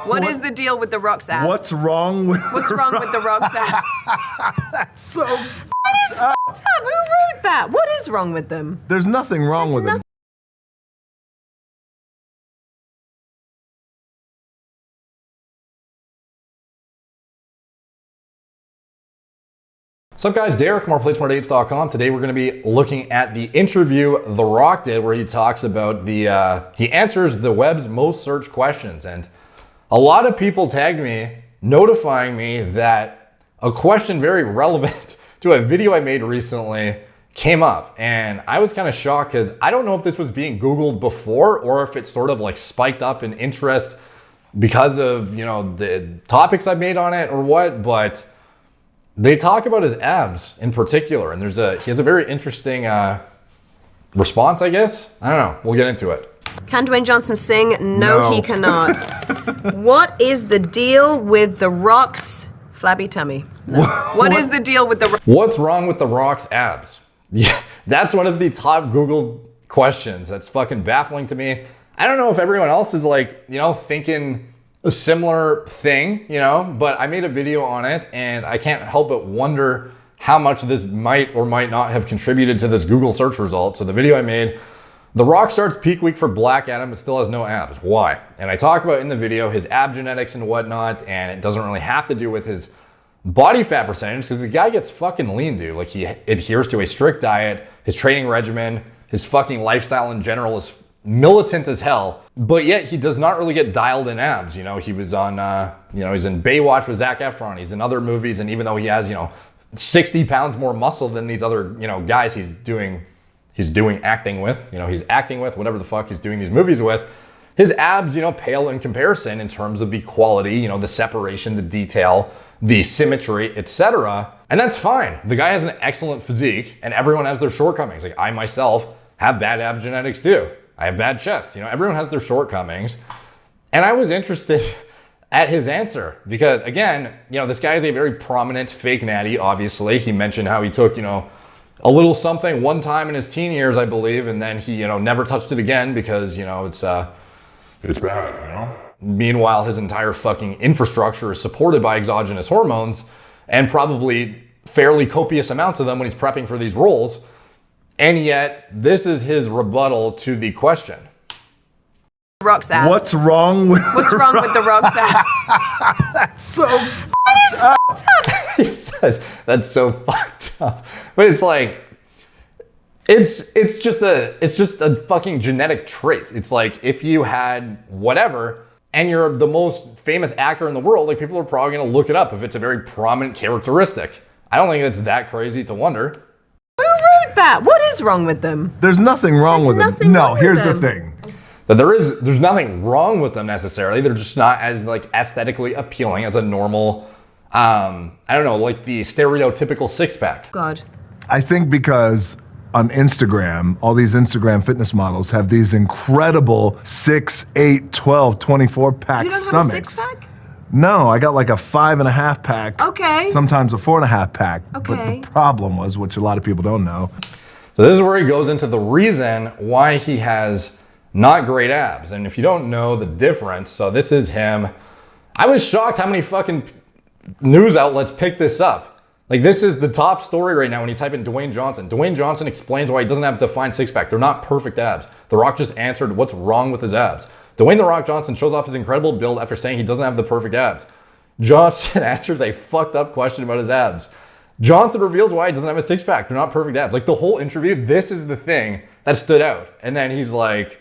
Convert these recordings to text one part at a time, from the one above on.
What is the deal with The Rock's abs? What's wrong with What's wrong with The Rock's abs? That's so What is f***ed up? Who wrote that? What is wrong with them? There's nothing wrong with them. What's up guys, Derek, moreplates.com. Today we're going to be looking at the interview The Rock did where he talks about he answers the web's most searched questions. And a lot of people tagged me notifying me that a question very relevant to a video I made recently came up. And I was kind of shocked because I don't know if this was being Googled before or if it sort of like spiked up in interest because of, the topics I've made on it or what, but they talk about his abs in particular, and he has a very interesting response, I guess. I don't know. We'll get into it. Can Dwayne Johnson sing? No, he cannot. What is the deal with The Rock's flabby tummy? No. What is the deal with The What's wrong with The Rock's abs? Yeah, that's one of the top Googled questions. That's fucking baffling to me. I don't know if everyone else is like, thinking a similar thing, but I made a video on it and I can't help but wonder how much this might or might not have contributed to this Google search result. So the video I made, The Rock starts peak week for Black Adam but still has no abs. Why? And I talk about in the video his ab genetics and whatnot, and it doesn't really have to do with his body fat percentage because the guy gets fucking lean, dude. Like, he adheres to a strict diet, his training regimen, his fucking lifestyle in general is militant as hell, but yet he does not really get dialed in abs. He was on, he's in Baywatch with Zac Efron. He's in other movies, and even though he has, 60 pounds more muscle than these other, guys he's doing acting with, he's acting with, whatever the fuck he's doing these movies with, his abs, pale in comparison in terms of the quality, the separation, the detail, the symmetry, etc. And that's fine. The guy has an excellent physique, and everyone has their shortcomings. Like, I myself have bad ab genetics too. I have bad chest. Everyone has their shortcomings. And I was interested at his answer because, again, this guy is a very prominent fake natty, obviously. He mentioned how he took, a little something one time in his teen years, I believe, and then he, never touched it again because, it's bad, Meanwhile, his entire fucking infrastructure is supported by exogenous hormones and probably fairly copious amounts of them when he's prepping for these roles. And yet, this is his rebuttal to the question. Rock's abs. What's wrong with The Rock's abs? That's so What is f***ed up? He says, that's so fucked up. But it's like, it's just a fucking genetic trait. It's like, if you had whatever, and you're the most famous actor in the world, like, people are probably gonna look it up if it's a very prominent characteristic. I don't think it's that crazy to wonder. That. What is wrong with them? There's nothing wrong with them. No, here's the thing. But there's nothing wrong with them necessarily. They're just not as like aesthetically appealing as a normal, I don't know, like the stereotypical six-pack. God. I think because on Instagram, all these Instagram fitness models have these incredible 6, 8, 12, 24 pack You don't stomachs. have a six-pack? No, I got like a 5.5 pack. Okay. Sometimes a 4.5 pack. Okay. But the problem was, which a lot of people don't know. So this is where he goes into the reason why he has not great abs. And if you don't know the difference, so this is him. I was shocked how many fucking news outlets picked this up. Like, this is the top story right now when you type in Dwayne Johnson. Dwayne Johnson explains why he doesn't have a defined six-pack. They're not perfect abs. The Rock just answered what's wrong with his abs. Dwayne "The Rock" Johnson shows off his incredible build after saying he doesn't have the perfect abs. Johnson answers a fucked up question about his abs. Johnson reveals why he doesn't have a six-pack. They're not perfect abs. Like, the whole interview, this is the thing that stood out. And then he's like,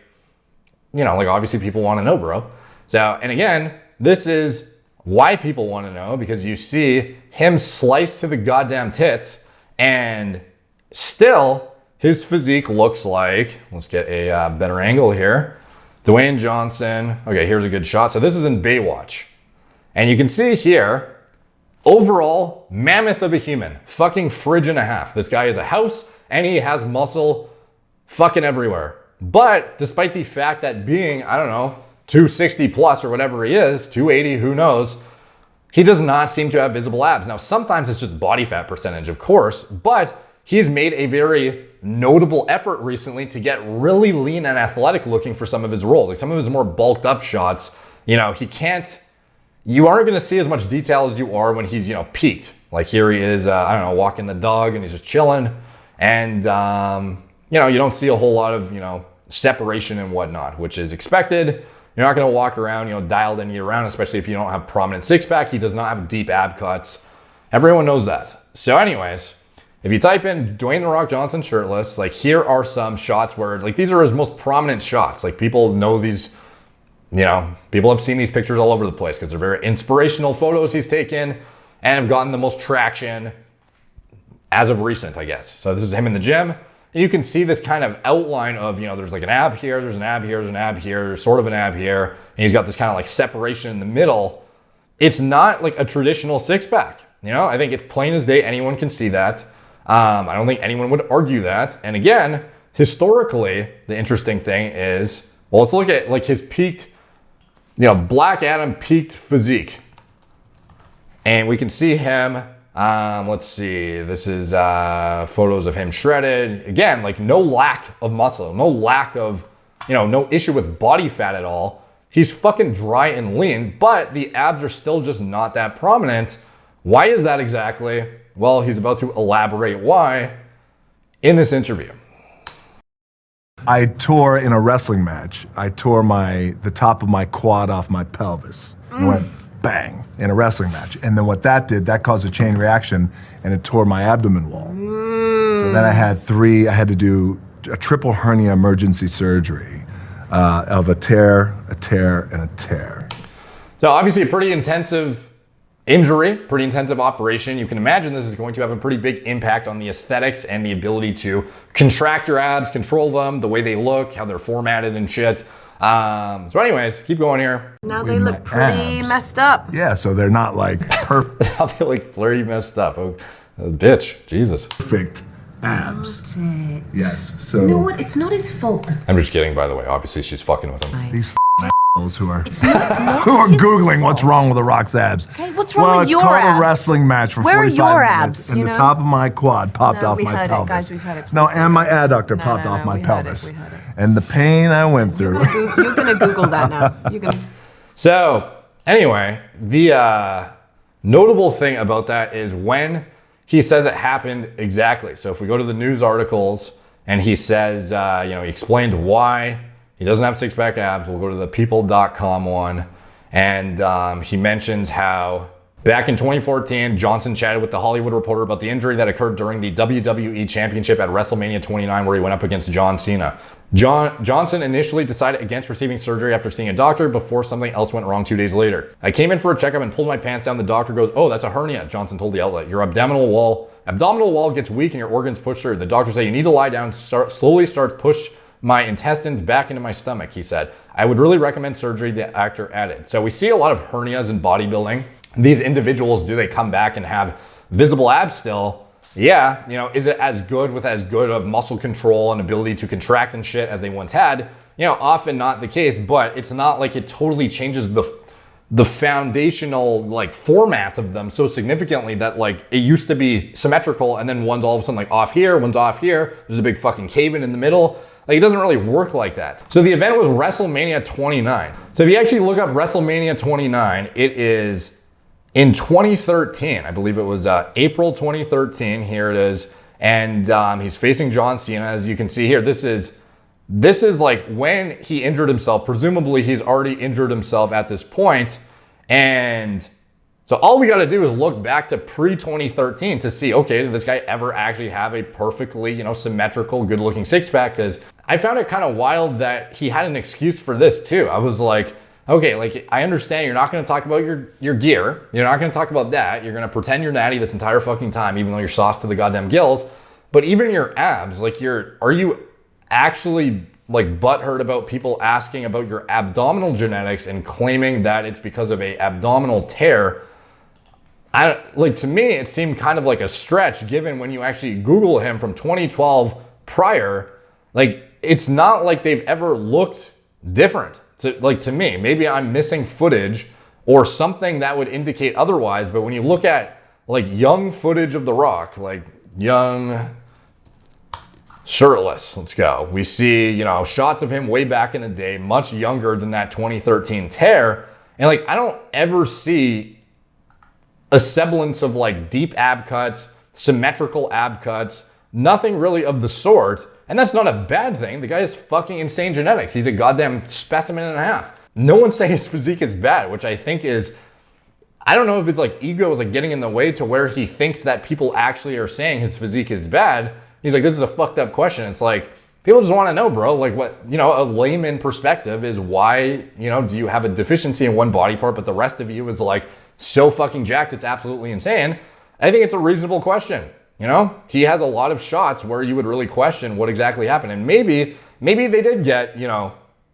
like, obviously people want to know, bro. So, and again, this is why people want to know, because you see him sliced to the goddamn tits, and still his physique looks like, let's get a better angle here. Dwayne Johnson. Okay, here's a good shot. So this is in Baywatch. And you can see here, overall, mammoth of a human. Fucking fridge and a half. This guy is a house, and he has muscle fucking everywhere. But despite the fact that being, I don't know, 260 plus or whatever he is, 280, who knows, he does not seem to have visible abs. Now, sometimes it's just body fat percentage, of course, but he's made a very notable effort recently to get really lean and athletic looking for some of his roles. Like, some of his more bulked up shots, he can't you aren't going to see as much detail as you are when he's, peaked. Like here he is, I don't know, walking the dog and he's just chilling. And, you don't see a whole lot of, separation and whatnot, which is expected. You're not going to walk around, dialed in year round, especially if you don't have prominent six pack. He does not have deep ab cuts. Everyone knows that. So anyways, if you type in Dwayne The Rock Johnson shirtless, like here are some shots where like these are his most prominent shots. Like people know these, people have seen these pictures all over the place because they're very inspirational photos he's taken and have gotten the most traction as of recent, I guess. So this is him in the gym. And you can see this kind of outline of, there's like an ab here, there's an ab here, there's an ab here, there's sort of an ab here. And he's got this kind of like separation in the middle. It's not like a traditional six pack. I think it's plain as day. Anyone can see that. I don't think anyone would argue that. And again, historically, the interesting thing is, well, let's look at like his peaked, Black Adam peaked physique. And we can see him. Let's see, this is photos of him shredded. Again, like no lack of muscle, no lack of, no issue with body fat at all. He's fucking dry and lean, but the abs are still just not that prominent. Why is that exactly? Well, he's about to elaborate why in this interview. I tore in a wrestling match. I tore the top of my quad off my pelvis. It went bang in a wrestling match. And then what that did, that caused a chain reaction and it tore my abdomen wall. So then I had to do a triple hernia emergency surgery of a tear, and a tear. So obviously a pretty intensive injury, pretty intensive operation. You can imagine this is going to have a pretty big impact on the aesthetics and the ability to contract your abs, control them, the way they look, how they're formatted and shit. So anyways, keep going here. Now they look pretty messed up. Yeah, so they're not like Now they look pretty messed up. Oh, bitch, Jesus. perfect abs. Yes, so You know what? It's not his fault. I'm just kidding, by the way. Obviously, she's fucking with him. these assholes who are It's not who are his Googling what's fault. wrong with The Rock's abs. Okay, what's wrong well, with it's your called abs? a wrestling match for Where are 45 your minutes, abs, and you the know? top of my quad popped No, off we my heard it, pelvis. guys, we've heard it. No, Please and my don't. adductor No, popped no, off no, my we heard it, pelvis. we heard it. And the pain I went You're through. gonna Google that now. You're gonna. So anyway, the notable thing about that is when he says it happened exactly. So if we go to the news articles and he says, he explained why he doesn't have six-pack abs. We'll go to the people.com one. And he mentions how back in 2014, Johnson chatted with the Hollywood Reporter about the injury that occurred during the WWE Championship at WrestleMania 29, where he went up against John Cena. Johnson initially decided against receiving surgery after seeing a doctor before something else went wrong 2 days later. I came in for a checkup and pulled my pants down. The doctor goes, "Oh, that's a hernia," Johnson told the outlet. "Your abdominal wall gets weak and your organs push through. The doctor said you need to lie down, slowly start to push my intestines back into my stomach," he said. "I would really recommend surgery," the actor added. So we see a lot of hernias in bodybuilding. These individuals, do they come back and have visible abs still? Yeah, is it as good of muscle control and ability to contract and shit as they once had? Often not the case, but it's not like it totally changes the foundational like format of them so significantly that like it used to be symmetrical and then one's all of a sudden like off here, one's off here. There's a big fucking cave in the middle. Like it doesn't really work like that. So the event was WrestleMania 29. So if you actually look up WrestleMania 29, it is in 2013, I believe it was April 2013. Here it is, and he's facing John Cena. As you can see here, this is like when he injured himself. Presumably, he's already injured himself at this point, and so all we got to do is look back to pre-2013 to see, okay, did this guy ever actually have a perfectly, symmetrical, good-looking six-pack? Because I found it kind of wild that he had an excuse for this too. I was like, okay, like I understand you're not going to talk about your gear. You're not going to talk about that. You're going to pretend you're natty this entire fucking time, even though you're sauced to the goddamn gills. But even your abs, like are you actually like butthurt about people asking about your abdominal genetics and claiming that it's because of a abdominal tear? To me, it seemed kind of like a stretch given when you actually Google him from 2012 prior, like it's not like they've ever looked different. To me, maybe I'm missing footage or something that would indicate otherwise. But when you look at like young footage of The Rock, like young shirtless, let's go. We see, shots of him way back in the day, much younger than that 2013 tear. And like, I don't ever see a semblance of like deep ab cuts, symmetrical ab cuts, nothing really of the sort. And that's not a bad thing. The guy has fucking insane genetics. He's a goddamn specimen and a half. No one's saying his physique is bad, which I think is, I don't know if it's like ego is like getting in the way to where he thinks that people actually are saying his physique is bad. He's like, this is a fucked up question. It's like, people just want to know, bro, like what, you know, a layman perspective is why, you know, do you have a deficiency in one body part, but the rest of you is like so fucking jacked, it's absolutely insane. I think it's a reasonable question. You know, he has a lot of shots where you would really question what exactly happened. And maybe they did get, you know,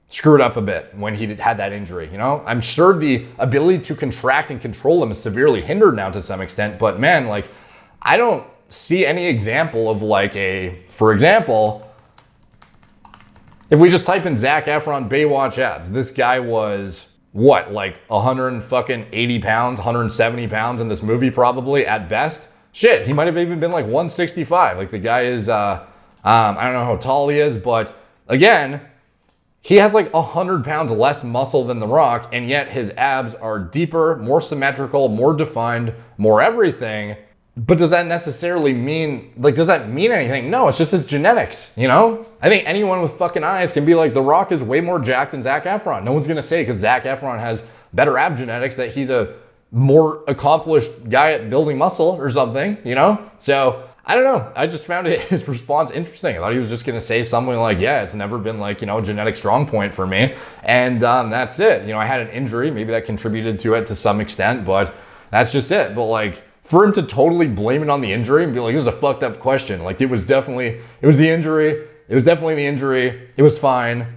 screwed up a bit when he had that injury, you know? I'm sure the ability to contract and control them is severely hindered now to some extent, but man, like, I don't see any example of like for example, if we just type in Zac Efron Baywatch abs, this guy was what, like 180 pounds, 170 pounds in this movie probably at best. Shit, he might have even been like 165. Like the guy is, I don't know how tall he is, but again, he has like 100 pounds less muscle than The Rock, and yet his abs are deeper, more symmetrical, more defined, more everything. But does that necessarily mean, like, does that mean anything? No, it's just his genetics, you know? I think anyone with fucking eyes can be like, The Rock is way more jacked than Zac Efron. No one's gonna say because Zac Efron has better ab genetics that he's a more accomplished guy at building muscle or something, you know? So, I don't know. I just found his response interesting. I thought he was just going to say something like, yeah, it's never been like, you know, a genetic strong point for me. And that's it. You know, I had an injury. Maybe that contributed to it to some extent, but that's just it. But like, for him to totally blame it on the injury and be like, this is a fucked up question. Like, it was the injury. It was definitely the injury. It was fine.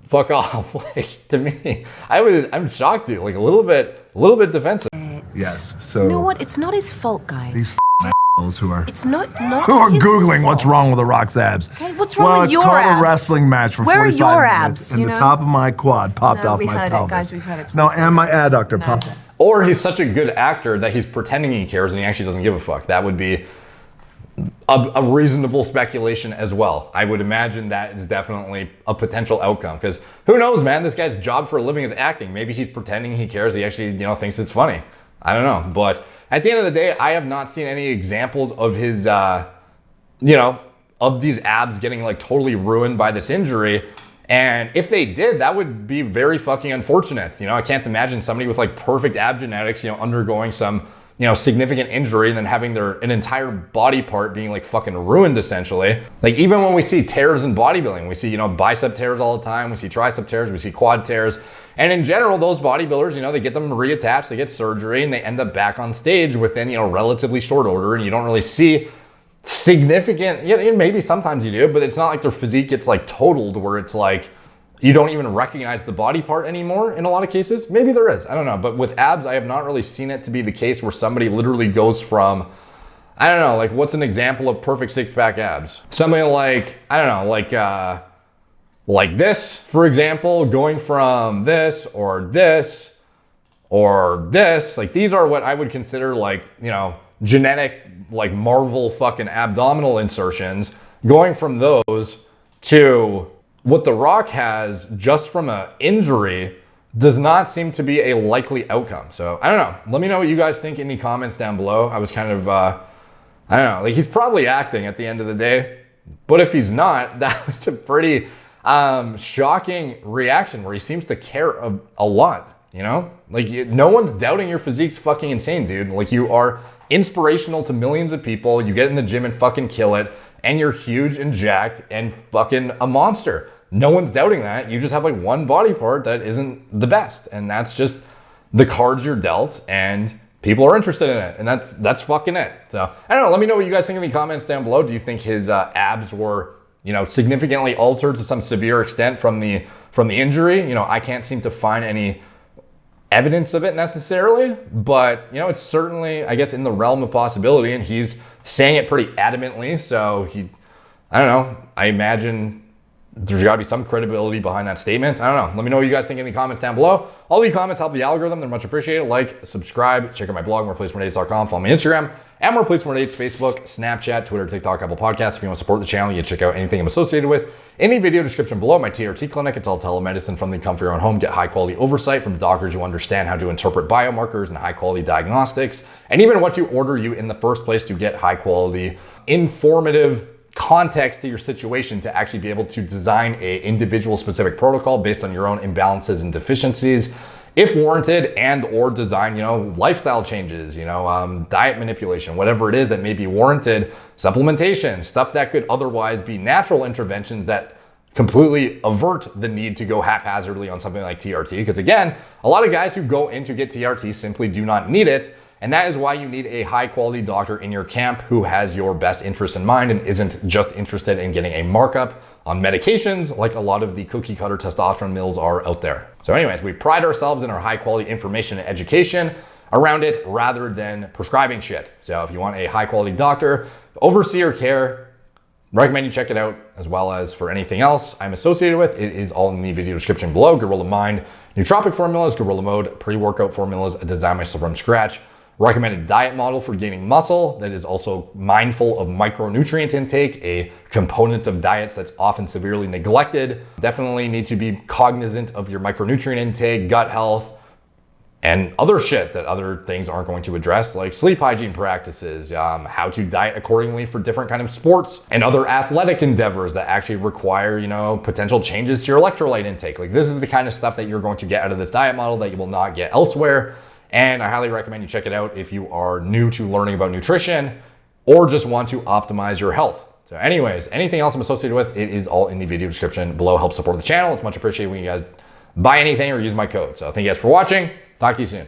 Fuck off. Like, to me, I'm shocked, dude. Like a little bit defensive. Yes. So You know what? It's not his fault, guys. these who are It's not his Googling what's fault. wrong with The Rock's abs. Okay, what's wrong with your Well, it's called abs? a wrestling match for Where are 45 your minutes, abs, and you the know? top of my quad popped No, off we my heard it, pelvis. guys, we've heard it. No, Please and my adductor No. popped. Or he's such a good actor that he's pretending he cares and he actually doesn't give a fuck. That would be a reasonable speculation as well. I would imagine that is definitely a potential outcome because who knows, man? This guy's job for a living is acting. Maybe he's pretending he cares. He actually, you know, thinks it's funny. I don't know. But at the end of the day, I have not seen any examples of his, you know, of these abs getting like totally ruined by this injury. And if they did, that would be very fucking unfortunate. You know, I can't imagine somebody with like perfect ab genetics, you know, undergoing some, you know, significant injury and then having an entire body part being like fucking ruined essentially. Like even when we see tears in bodybuilding, we see, you know, bicep tears all the time. We see tricep tears, we see quad tears. And in general, those bodybuilders, you know, they get them reattached, they get surgery and they end up back on stage within, you know, relatively short order. And you don't really see significant, yeah, maybe sometimes you do, but it's not like their physique gets like totaled where it's like, you don't even recognize the body part anymore in a lot of cases. Maybe there is, I don't know. But with abs, I have not really seen it to be the case where somebody literally goes from, I don't know, like what's an example of perfect six-pack abs? Something like, I don't know, like this, for example, going from this or this or this. Like these are what I would consider like, you know, genetic, like Marvel fucking abdominal insertions. Going from those to what The Rock has just from an injury does not seem to be a likely outcome. So I don't know. Let me know what you guys think in the comments down below. I was kind of, I don't know, like he's probably acting at the end of the day, but if he's not, that was a pretty shocking reaction where he seems to care a lot, you know? Like no one's doubting your physique's fucking insane, dude. Like you are inspirational to millions of people. You get in the gym and fucking kill it. And you're huge and jacked and fucking a monster. No one's doubting that. You just have like one body part that isn't the best. And that's just the cards you're dealt and people are interested in it. And that's fucking it. So I don't know. Let me know what you guys think in the comments down below. Do you think his abs were, you know, significantly altered to some severe extent from the injury? You know, I can't seem to find any evidence of it necessarily, but you know, it's certainly, I guess, in the realm of possibility, and he's saying it pretty adamantly. So I don't know, I imagine there's got to be some credibility behind that statement. I don't know. Let me know what you guys think in the comments down below. All the comments help the algorithm. They're much appreciated. Like, subscribe, check out my blog, moreplates.com. Follow me on Instagram at moreplates.dates, Facebook, Snapchat, Twitter, TikTok, Apple Podcasts. If you want to support the channel, you can check out anything I'm associated with in the video description below. My TRT clinic, it's all telemedicine from the comfort of your own home. Get high quality oversight from doctors who understand how to interpret biomarkers and high quality diagnostics, and even what to order you in the first place to get high quality, informative context to your situation to actually be able to design a individual specific protocol based on your own imbalances and deficiencies, if warranted, and or design, lifestyle changes, diet manipulation, whatever it is that may be warranted, supplementation, stuff that could otherwise be natural interventions that completely avert the need to go haphazardly on something like TRT. Because again, a lot of guys who go in to get TRT simply do not need it. And that is why you need a high quality doctor in your camp who has your best interests in mind and isn't just interested in getting a markup on medications like a lot of the cookie cutter testosterone mills are out there. So anyways, we pride ourselves in our high quality information and education around it rather than prescribing shit. So if you want a high quality doctor, oversee your care, recommend you check it out, as well as for anything else I'm associated with. It is all in the video description below. Gorilla Mind, nootropic formulas, Gorilla Mode, pre-workout formulas, designed myself from scratch. Recommended diet model for gaining muscle that is also mindful of micronutrient intake, a component of diets that's often severely neglected. Definitely need to be cognizant of your micronutrient intake, gut health, and other shit that other things aren't going to address, like sleep hygiene practices, how to diet accordingly for different kind of sports and other athletic endeavors that actually require, potential changes to your electrolyte intake. Like, this is the kind of stuff that you're going to get out of this diet model that you will not get elsewhere. And I highly recommend you check it out if you are new to learning about nutrition or just want to optimize your health. So anyways, anything else I'm associated with, it is all in the video description below. Help support the channel. It's much appreciated when you guys buy anything or use my code. So thank you guys for watching. Talk to you soon.